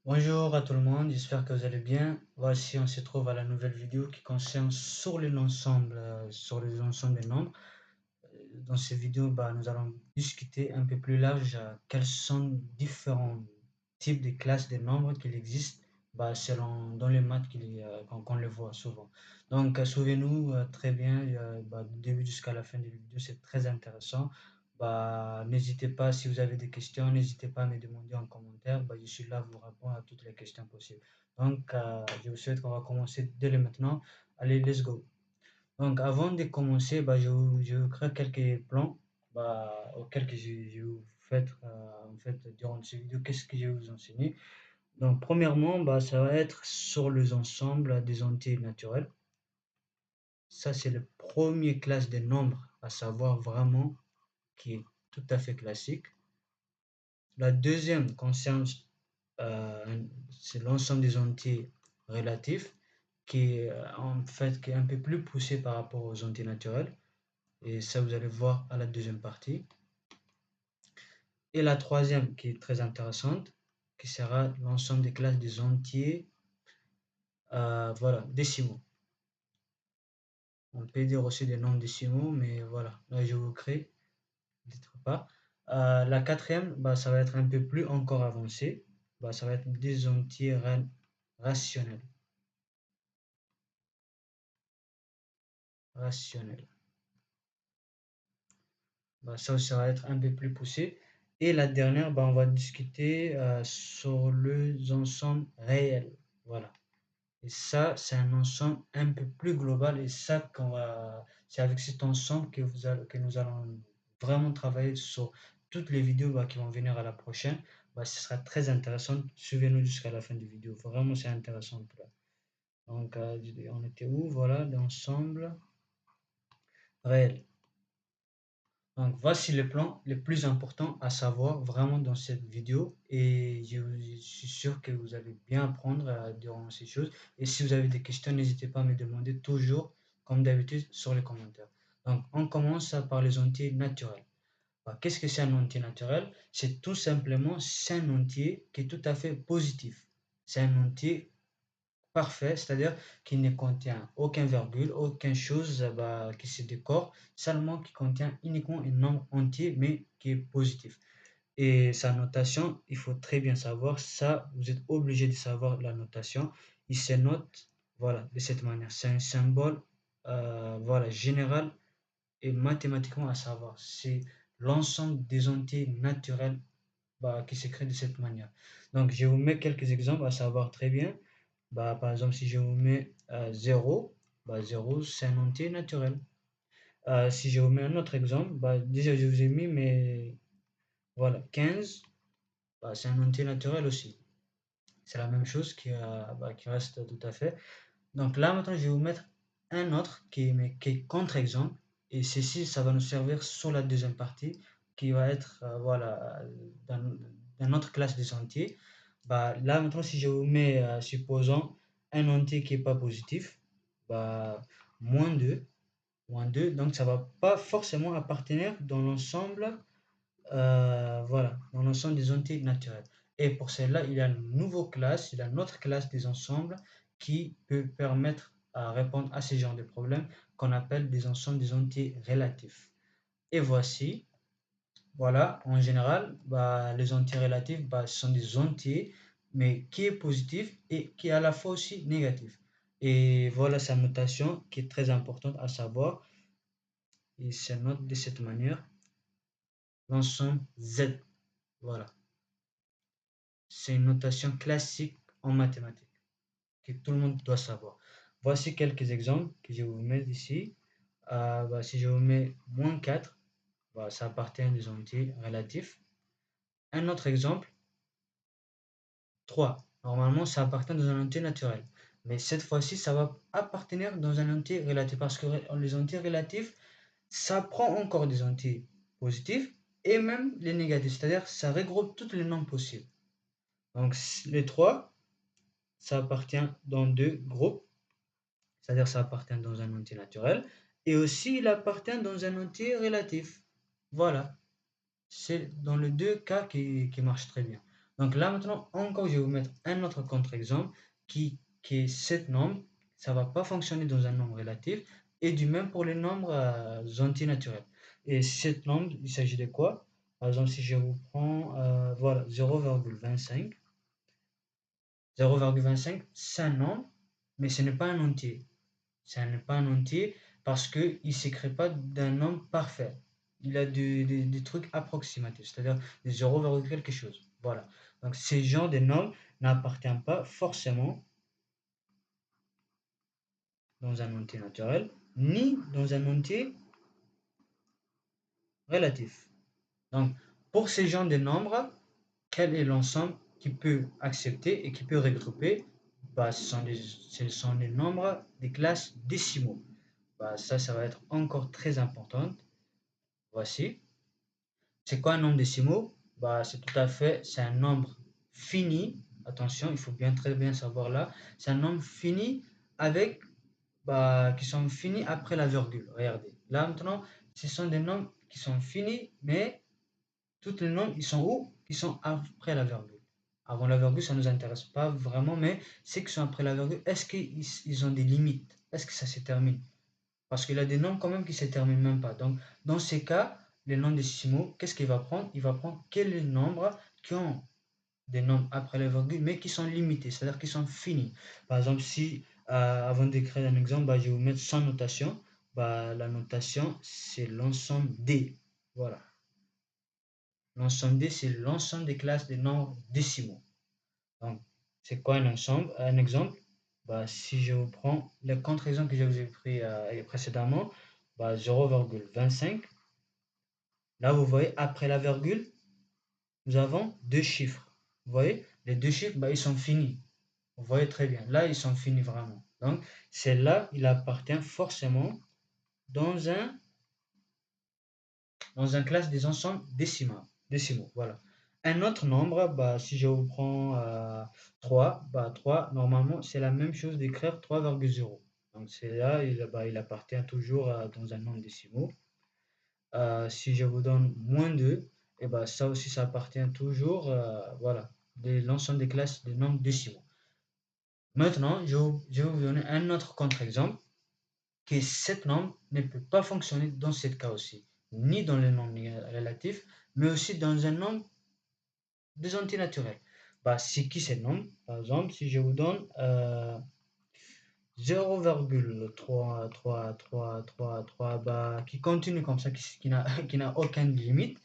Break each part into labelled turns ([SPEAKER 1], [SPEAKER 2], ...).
[SPEAKER 1] Bonjour à tout le monde, j'espère que vous allez bien. Voici, on se trouve à la nouvelle vidéo qui concerne sur les ensembles des nombres. Dans cette vidéo, nous allons discuter un peu plus large quels sont différents types de classes de nombres qu'il existe selon dans les maths qu'on les voit souvent. Donc, souvenez-nous très bien du début jusqu'à la fin de la vidéo, c'est très intéressant. N'hésitez pas, si vous avez des questions, n'hésitez pas à me demander en commentaire. Je suis là pour répondre à toutes les questions possibles. Donc, je vous souhaite qu'on va commencer dès le maintenant. Allez, let's go. Donc, avant de commencer, je vais créer quelques plans auxquels que je vais vous faire en fait, durant cette vidéo. Qu'est-ce que je vais vous enseigner? Donc, premièrement, ça va être sur les ensembles des entiers naturels. Ça, c'est le premier classe des nombres à savoir vraiment qui est tout à fait classique. La deuxième concerne c'est l'ensemble des entiers relatifs qui est en fait qui est un peu plus poussé par rapport aux entiers naturels. Et ça, vous allez voir à la deuxième partie. Et la troisième, qui est très intéressante, qui sera l'ensemble des classes des entiers, décimaux. On peut dire aussi des nombres décimaux, mais voilà, là je vous crée, peut-être pas. La quatrième, ça va être un peu plus encore avancé. Ça va être des entiers rationnels. Rationnels. Ça va être un peu plus poussé. Et la dernière, on va discuter sur les ensembles réels. Voilà. Et ça, c'est un ensemble un peu plus global. Et ça, c'est avec cet ensemble que nous allons vraiment travailler sur toutes les vidéos qui vont venir à la prochaine. Ce sera très intéressant. Suivez-nous jusqu'à la fin de la vidéo. Vraiment, c'est intéressant. Donc, on était où? Voilà, l'ensemble réel. Donc, voici le plan le plus important à savoir vraiment dans cette vidéo et je suis sûr que vous allez bien apprendre durant ces choses. Et si vous avez des questions, n'hésitez pas à me demander toujours, comme d'habitude, sur les commentaires. Donc, on commence par les entiers naturels. Qu'est-ce que c'est un entier naturel? C'est tout simplement, c'est un entier qui est tout à fait positif. C'est un entier parfait, c'est-à-dire qu'il ne contient aucun virgule, aucune chose qui se décore, seulement qui contient uniquement un nombre entier, mais qui est positif. Et sa notation, il faut très bien savoir ça, vous êtes obligé de savoir la notation. Il se note, voilà, de cette manière. C'est un symbole, général et mathématiquement à savoir. C'est l'ensemble des entiers naturels qui se créent de cette manière. Donc, je vous mets quelques exemples à savoir très bien. Par exemple, si je vous mets 0, 0 c'est un entier naturel. Si je vous mets un autre exemple, déjà je vous ai mis, mais voilà, 15, c'est un entier naturel aussi. C'est la même chose qui reste tout à fait. Donc là, maintenant, je vais vous mettre un autre qui est contre-exemple. Et ceci, ça va nous servir sur la deuxième partie, qui va être dans notre classe des entiers. Là, maintenant, si je vous mets, supposons, un entier qui n'est pas positif, bah, moins 2, donc ça ne va pas forcément appartenir dans l'ensemble dans l'ensemble des entiers naturels. Et pour cela, il y a il y a une autre classe des ensembles qui peut permettre à répondre à ce genre de problèmes qu'on appelle des ensembles des entiers relatifs. Et voici, voilà, en général, les entiers relatifs, ce sont des entiers, mais qui est positif et qui est à la fois aussi négatif. Et voilà sa notation qui est très importante à savoir. Il se note de cette manière, l'ensemble Z. Voilà. C'est une notation classique en mathématiques que tout le monde doit savoir. Voici quelques exemples que je vais vous mettre ici. Si je vous mets moins 4, ça appartient à des entiers relatifs. Un autre exemple, 3. Normalement, ça appartient dans un entier naturel. Mais cette fois-ci, ça va appartenir dans un entier relatif parce que les entiers relatifs, ça prend encore des entiers positifs et même les négatifs. C'est-à-dire ça regroupe tous les nombres possibles. Donc les 3, ça appartient dans deux groupes, c'est-à-dire ça appartient dans un entier naturel, et aussi il appartient dans un entier relatif. Voilà, c'est dans les deux cas qui marchent très bien. Donc là maintenant, encore, je vais vous mettre un autre contre-exemple qui est 7 nombres. Ça ne va pas fonctionner dans un nombre relatif. Et du même pour les nombres antinaturels. Et 7 nombres, il s'agit de quoi? Par exemple, si je vous prends voilà, 0,25. 0,25, c'est un nombre, mais ce n'est pas un entier. Ce n'est pas un entier parce qu'il ne s'écrit pas d'un nombre parfait. Il a des trucs approximatifs, c'est-à-dire des 0, quelque chose. Voilà. Donc ces genres de nombres n'appartiennent pas forcément dans un entier naturel, ni dans un entier relatif. Donc pour ces genres de nombres, quel est l'ensemble qui peut accepter et qui peut regrouper? Bah, ce sont les nombres des classes décimaux. Bah, ça va être encore très important. Voici. C'est quoi un nombre décimaux? Bah, c'est un nombre fini. Attention, il faut bien très bien savoir là. C'est un nombre fini avec, qui sont finis après la virgule. Regardez. Là maintenant, ce sont des nombres qui sont finis, mais tous les nombres, ils sont où? Ils sont après la virgule. Avant la virgule, ça ne nous intéresse pas vraiment, mais ceux qui sont après la virgule, est-ce qu'ils ont des limites? Est-ce que ça se termine? Parce qu'il y a des nombres quand même qui ne se terminent même pas. Donc, dans ces cas, les nombres décimaux, qu'est-ce qu'il va prendre? Il va prendre quels nombres qui ont des nombres après la virgule, mais qui sont limités, c'est-à-dire qui sont finis. Par exemple, si, avant d'écrire un exemple, je vais vous mettre sans notation. La notation, c'est l'ensemble D. Voilà. L'ensemble D, c'est l'ensemble des classes des nombres décimaux. Donc, c'est quoi un ensemble? Un exemple? Si je vous prends le contre-exemple que je vous ai pris précédemment, 0,25. Là, vous voyez, après la virgule, nous avons deux chiffres. Vous voyez, les deux chiffres, ils sont finis. Vous voyez très bien. Là, ils sont finis vraiment. Donc, celle-là, il appartient forcément dans un classe des ensembles décimaux. Voilà. Un autre nombre, si je vous prends 3, 3, normalement, c'est la même chose d'écrire 3,0. Donc, c'est là, il appartient toujours dans un nombre décimaux. Si je vous donne moins 2, et ça aussi, ça appartient toujours, voilà, de l'ensemble des classes des nombres décimaux. Maintenant, je vais vous donner un autre contre-exemple que cet nombre ne peut pas fonctionner dans ce cas aussi, ni dans les nombres relatifs, mais aussi dans un nombre des antinaturels. C'est qui ces nombres? Par exemple, si je vous donne 0,3333, qui continue comme ça, qui n'a aucune limite,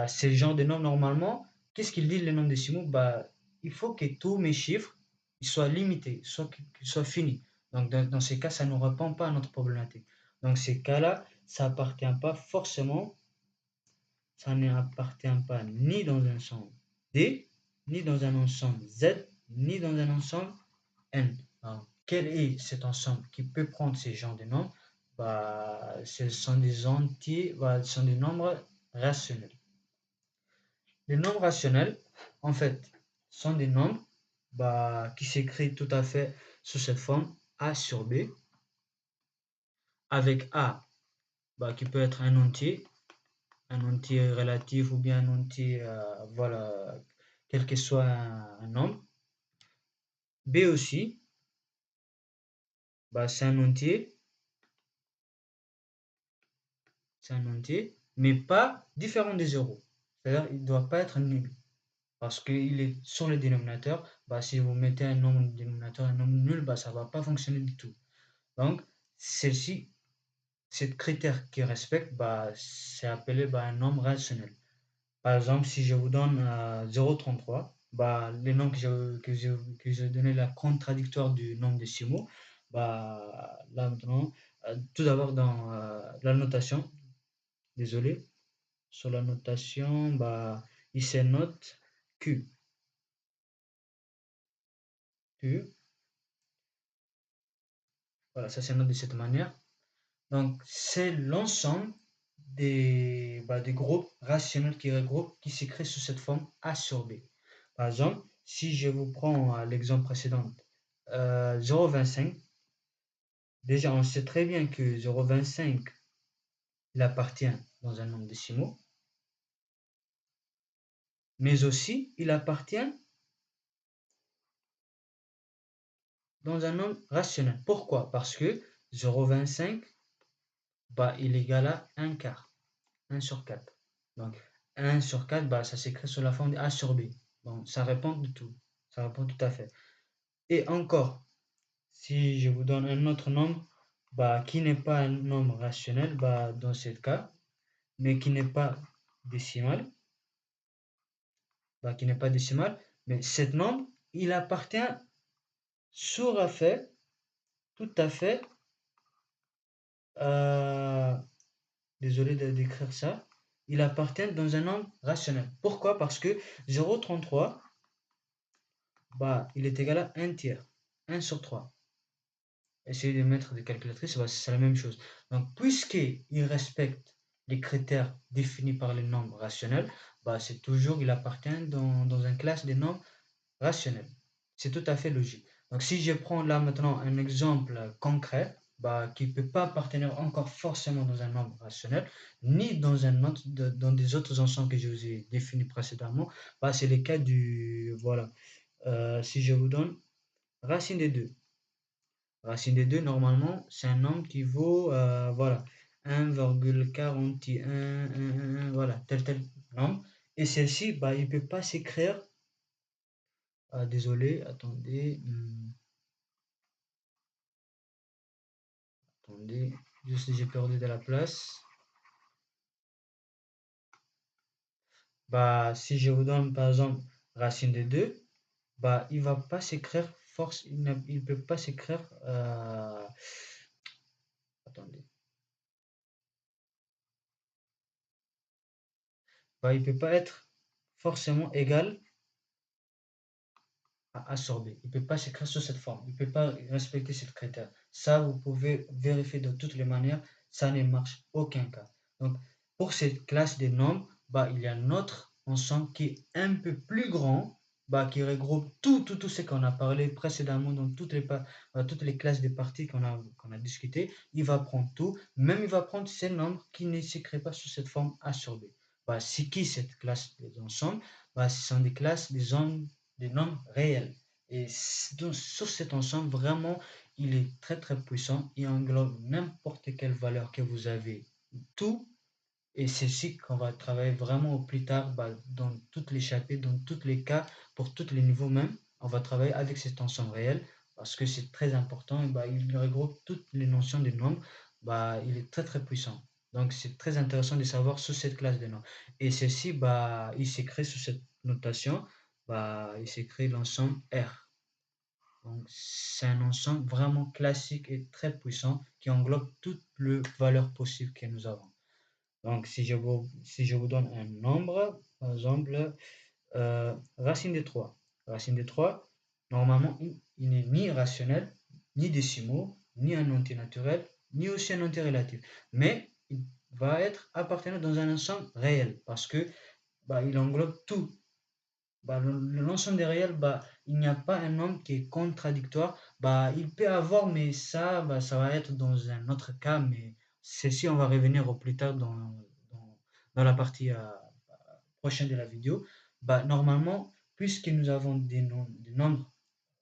[SPEAKER 1] c'est le genre de nombres normalement, qu'est-ce qu'ils disent les nombres décimaux? Il faut que tous mes chiffres ils soient limités, qu'ils soient finis. Donc dans ces cas, ça ne répond pas à notre problématique. Donc ces cas-là, ça appartient pas forcément, ça n'appartient pas ni dans un ensemble D, ni dans un ensemble Z, ni dans un ensemble N. Alors, quel est cet ensemble qui peut prendre ces genres de nombres? Ce sont des entiers, ce sont des nombres rationnels. Les nombres rationnels, en fait, sont des nombres qui s'écrivent tout à fait sous cette forme A sur B, avec A qui peut être un entier relatif ou bien un entier, voilà, quel que soit un nombre. B aussi, c'est un entier, mais pas différent des zéros. C'est-à-dire il ne doit pas être nul. Parce qu'il est sur le dénominateur, si vous mettez un nombre dénominateur, un nombre nul, ça ne va pas fonctionner du tout. Donc, celle-ci, cette critère qui respecte, c'est appelé un nombre rationnel. Par exemple, si je vous donne 0,33, les nombres que j'ai donné la contradictoire du nombre décimaux, là maintenant, tout d'abord dans la notation, désolé, sur la notation, il se note Q. Q. Voilà, ça se note de cette manière. Donc, c'est l'ensemble des groupes rationnels qui s'écrivent sous cette forme A sur B. Par exemple, si je vous prends l'exemple précédent, 0,25, déjà on sait très bien que 0,25 il appartient dans un nombre décimaux. mais aussi il appartient dans un nombre rationnel. Pourquoi? Parce que 0,25, bah, il est égal à 1 quart, 1 sur 4. Donc 1 sur 4, bah, ça s'écrit sous la forme de A sur B. Donc ça répond de tout. Ça répond tout à fait. Et encore, si je vous donne un autre nombre, bah, qui n'est pas un nombre rationnel, bah, dans ce cas, mais qui n'est pas décimal, bah, qui n'est pas décimal, mais cet nombre, il appartient tout à fait, euh, désolé de d'écrire ça, il appartient dans un nombre rationnel. Pourquoi? Parce que 0,33, bah, il est égal à 1 tiers, 1 sur 3. Essayez de mettre des calculatrices, bah, c'est la même chose. Donc, puisqu'il respecte les critères définis par les nombres rationnels, bah, c'est toujours, il appartient dans une classe des nombres rationnels. C'est tout à fait logique. Donc, si je prends là maintenant un exemple concret, bah, qui ne peut pas appartenir encore forcément dans un nombre rationnel, ni dans dans des autres ensembles que je vous ai définis précédemment, bah, c'est le cas du, voilà. Si je vous donne racine des 2. Racine des 2, normalement, c'est un nombre qui vaut, voilà, 1,41, voilà, tel nombre. Et celle-ci, bah, il ne peut pas s'écrire, désolé, attendez, attendez, juste j'ai perdu de la place. Bah, si je vous donne par exemple racine de 2, bah, il va pas s'écrire force, il peut pas s'écrire, attendez, bah, il peut pas être forcément égal à absorber. Il ne peut pas s'écrire sous cette forme. Il ne peut pas respecter ce critère. Ça, vous pouvez vérifier de toutes les manières. Ça ne marche aucun cas. Donc, pour cette classe des nombres, bah, il y a un autre ensemble qui est un peu plus grand, bah, qui regroupe tout ce qu'on a parlé précédemment dans toutes les classes des parties qu'on a discuté. Il va prendre tout, même il va prendre ces nombres qui ne s'écrivent pas sous cette forme A sur B. Bah, c'est qui cette classe des ensembles? Bah, ce sont des classes des nombres réels. Et donc, sur cet ensemble, vraiment, il est très puissant. Il englobe n'importe quelle valeur que vous avez. Tout. Et c'est ici qu'on va travailler vraiment au plus tard, bah, dans tous les chapitres, dans tous les cas, pour tous les niveaux même. On va travailler avec cet ensemble réel parce que c'est très important. Et bah, il regroupe toutes les notions des nombres. Bah, il est très puissant. Donc c'est très intéressant de savoir sur cette classe de nombres. Et ceci, bah, il s'écrit sous cette notation, bah, il s'écrit l'ensemble R. Donc c'est un ensemble vraiment classique et très puissant qui englobe toutes les valeurs possibles que nous avons. Donc si je vous donne un nombre, par exemple, racine de 3. Racine de 3, normalement, il n'est ni rationnel, ni décimaux, ni un antinaturel, ni aussi un antirelatif. Mais il va être appartenant dans un ensemble réel parce que bah, il englobe tout. Bah, l'ensemble des réels, bah, il n'y a pas un nombre qui est contradictoire. Bah, il peut avoir, mais ça, bah, ça va être dans un autre cas. Mais ceci, on va revenir au plus tard dans la partie prochaine de la vidéo. Bah, normalement, puisque nous avons des nombres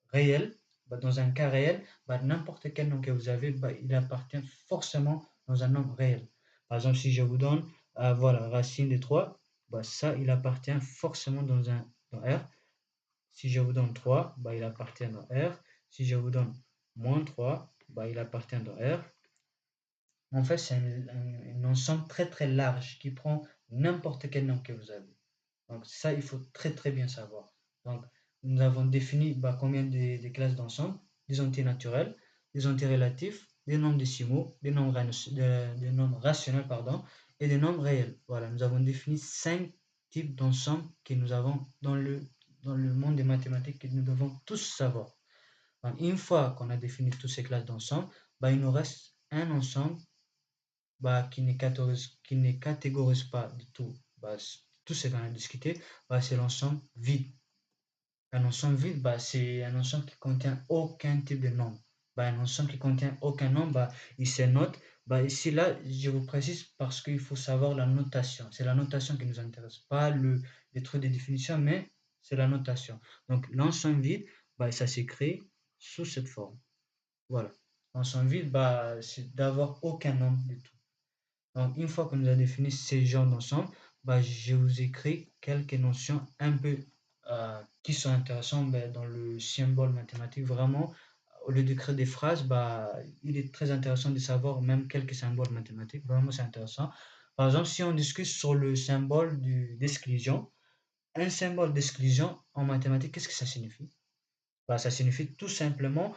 [SPEAKER 1] réels, bah, dans un cas réel, bah, n'importe quel nombre que vous avez, bah, il appartient forcément dans un nombre réel. Par exemple, si je vous donne, voilà, racine de 3, bah, ça, il appartient forcément dans R. Si je vous donne 3, bah, il appartient dans R. Si je vous donne moins 3, bah, il appartient dans R. En fait, c'est un ensemble très large qui prend n'importe quel nombre que vous avez. Donc ça, il faut très bien savoir. Donc nous avons défini bah, combien de classes d'ensemble, des antinaturels, des antirelatifs, des nombres décimaux, des nombres rationnels, pardon, et des nombres réels. Voilà, nous avons défini 5 types d'ensembles que nous avons dans le monde des mathématiques que nous devons tous savoir. Donc, une fois qu'on a défini toutes ces classes d'ensemble, bah, il nous reste un ensemble bah, qui ne catégorise pas du tout bah, tout ce qu'on a discuté, bah, c'est l'ensemble vide. Un ensemble vide, bah, c'est un ensemble qui contient aucun type de nombre. bah, un ensemble qui contient aucun nombre, bah, il se note. Bah, ici, là, je vous précise parce qu'il faut savoir la notation. C'est la notation qui nous intéresse, pas les trucs de définition, mais c'est la notation. Donc, l'ensemble vide, bah, ça s'écrit sous cette forme. Voilà. L'ensemble vide, bah, c'est d'avoir aucun nombre du tout. Donc, une fois que nous avons défini ces genres d'ensemble, bah, je vous écris quelques notions un peu qui sont intéressantes dans le symbole mathématique. Vraiment, au lieu de créer des phrases, bah, il est très intéressant de savoir même quelques symboles mathématiques. Vraiment, c'est intéressant. Par exemple, si on discute sur le symbole d'exclusion, un symbole d'exclusion en mathématiques, qu'est-ce que ça signifie? Bah, ça signifie tout simplement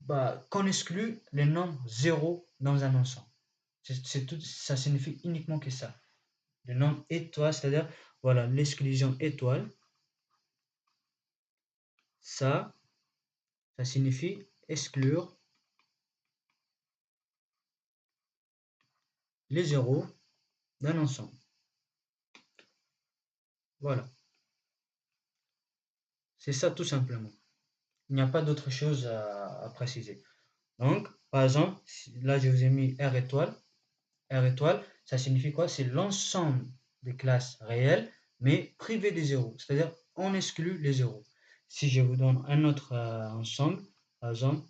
[SPEAKER 1] bah, qu'on exclut les nombres zéro dans un ensemble. Tout, ça signifie uniquement que ça. Le nombre étoile, c'est-à-dire, voilà, l'exclusion étoile, ça, ça signifie exclure les zéros d'un ensemble. Voilà. C'est ça tout simplement. Il n'y a pas d'autre chose à préciser. Donc, par exemple, là je vous ai mis R étoile. R étoile, ça signifie quoi? C'est l'ensemble des classes réelles, mais privées des zéros. C'est-à-dire, on exclut les zéros. Si je vous donne un autre ensemble, par exemple,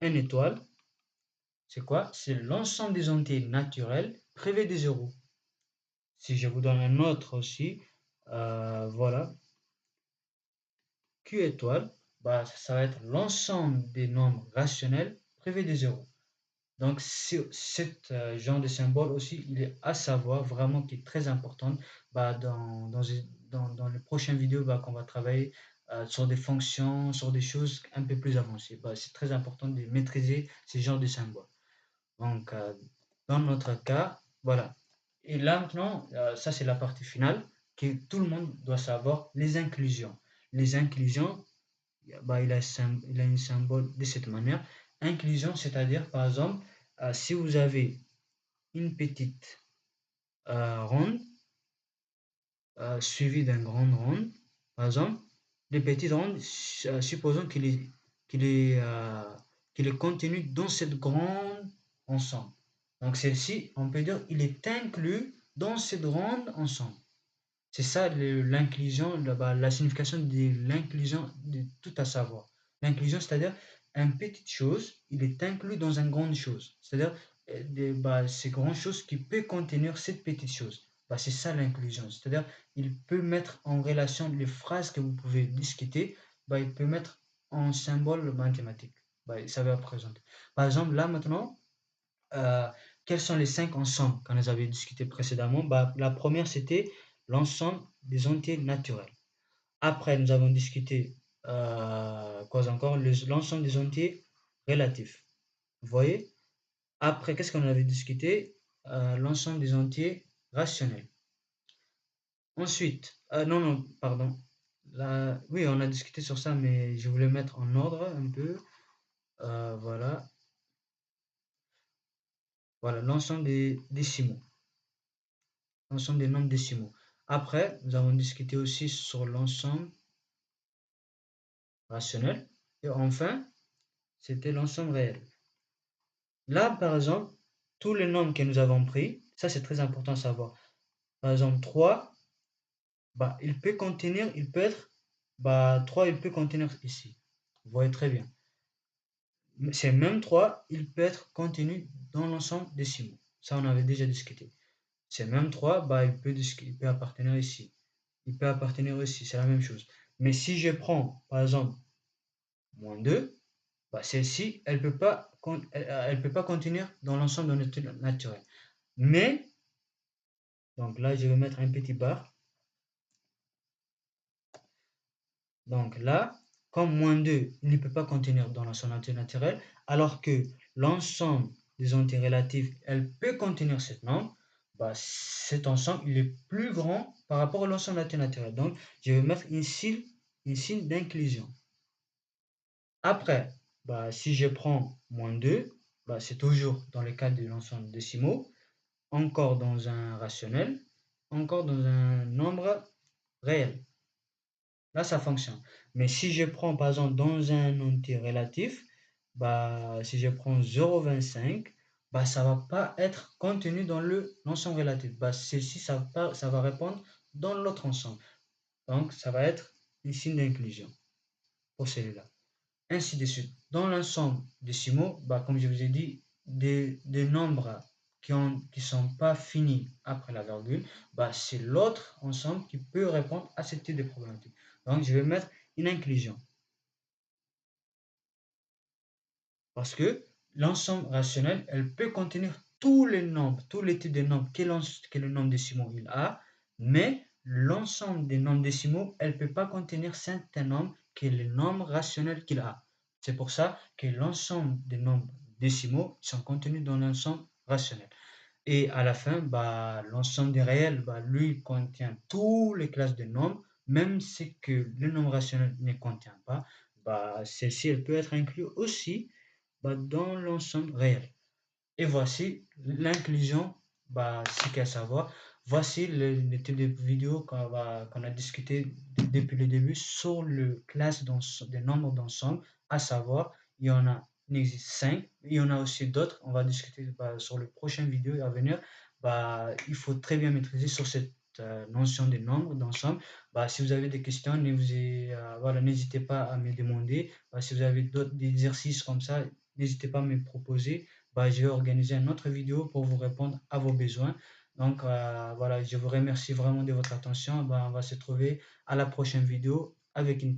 [SPEAKER 1] N étoile, c'est quoi? C'est l'ensemble des entiers naturels privés des zéros. Si je vous donne un autre aussi, voilà, Q étoile, bah, ça va être l'ensemble des nombres rationnels privés des zéros. Donc, cet genre de symbole aussi, il est à savoir vraiment qui est très important bah, dans les prochaines vidéos bah, qu'on va travailler sur des fonctions, sur des choses un peu plus avancées. Bah, c'est très important de maîtriser ces genres de symboles. Donc, dans notre cas, voilà. Et là maintenant, ça c'est la partie finale que tout le monde doit savoir, les inclusions. Les inclusions, bah, il a une symbole de cette manière. Inclusion, c'est-à-dire par exemple, si vous avez une petite ronde suivie d'une grande ronde, par exemple, les petites rondes, supposons qu'il est, euh, qu'il est contenu dans cette grande ensemble. Donc celle-ci, on peut dire, il est inclus dans cette grande ensemble. C'est ça l'inclusion, la signification de l'inclusion de tout à savoir. L'inclusion, c'est-à-dire une petite chose, il est inclus dans une grande chose. C'est-à-dire ces grandes choses qui peuvent contenir cette petite chose. Bah, c'est ça l'inclusion. C'est-à-dire il peut mettre en relation les phrases que vous pouvez discuter, bah, il peut mettre en symbole mathématique. Bah, ça va représenter. Par exemple, là maintenant, euh, quels sont les 5 ensembles qu'on avait discuté précédemment? Bah, la première, c'était l'ensemble des entiers naturels. Après, nous avons discuté quoi encore? L'ensemble des entiers relatifs. Vous voyez? Après, qu'est-ce qu'on avait discuté? L'ensemble des entiers rationnels. Ensuite, non, non, pardon. Là, oui, on a discuté sur ça, mais je voulais mettre en ordre un peu. Voilà. Voilà, l'ensemble des décimaux. L'ensemble des nombres décimaux. Après, nous avons discuté aussi sur l'ensemble rationnel. Et enfin, c'était l'ensemble réel. Là, par exemple, tous les nombres que nous avons pris, ça c'est très important à savoir. Par exemple, 3, bah, il peut être, bah, 3, il peut contenir ici. Vous voyez très bien. C'est même 3, il peut être contenu dans l'ensemble décimaux. Ça, on avait déjà discuté. C'est même 3, bah, il peut appartenir ici. Il peut appartenir ici, c'est la même chose. Mais si je prends, par exemple, moins 2, bah, celle-ci, elle peut pas contenir dans l'ensemble de notre naturel. Mais, donc là, je vais mettre un petit bar. Donc là, comme moins 2 il ne peut pas contenir dans l'ensemble naturel, alors que l'ensemble des entiers relatifs, elle peut contenir cette norme, bah, cet ensemble, il est plus grand par rapport à l'ensemble naturel. Donc, je vais mettre un signe d'inclusion. Après, bah, si je prends moins 2, bah, c'est toujours dans le cadre de l'ensemble décimaux, encore dans un rationnel, encore dans un nombre réel. Là, ça fonctionne. Mais si je prends par exemple dans un entier relatif, bah, si je prends 0,25, bah, ça va pas être contenu dans l'ensemble relatif. Bah, celle-ci, ça va répondre dans l'autre ensemble. Donc, ça va être un signe d'inclusion pour celui-là. Ainsi de suite. Dans l'ensemble décimaux, bah, comme je vous ai dit, des nombres qui sont pas finis après la virgule, bah, c'est l'autre ensemble qui peut répondre à ce type de problématique. Donc, je vais mettre une inclusion. Parce que l'ensemble rationnel, elle peut contenir tous les nombres, tous les types de nombres que le nombre décimaux il a, mais l'ensemble des nombres décimaux, elle ne peut pas contenir certains nombres que le nombre rationnel qu'il a. C'est pour ça que l'ensemble des nombres décimaux sont contenus dans l'ensemble rationnel. Et à la fin, bah, l'ensemble des réels, bah, lui, contient toutes les classes de nombres, même ce que le nombre rationnel ne contient pas. Bah, celle-ci, elle peut être inclue aussi bah, dans l'ensemble réel. Et voici l'inclusion, bah, ce qu'à savoir. Voici le type de vidéo qu'on a discuté depuis le début sur le classe des nombres d'ensemble, à savoir, il existe 5, il y en a aussi d'autres, on va discuter bah, sur le prochain vidéo à venir. Bah, il faut très bien maîtriser sur cette notion des nombres d'ensemble. Bah, si vous avez des questions, voilà, n'hésitez pas à me demander. Bah, si vous avez d'autres exercices comme ça, n'hésitez pas à me proposer. Bah, je vais organiser une autre vidéo pour vous répondre à vos besoins. Donc voilà, je vous remercie vraiment de votre attention. Bah, on va se trouver à la prochaine vidéo avec une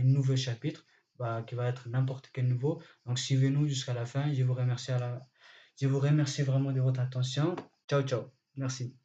[SPEAKER 1] nouvelle chapitre bah, qui va être n'importe quel nouveau. Donc suivez-nous jusqu'à la fin. Je vous remercie vraiment de votre attention. Ciao, ciao. Merci.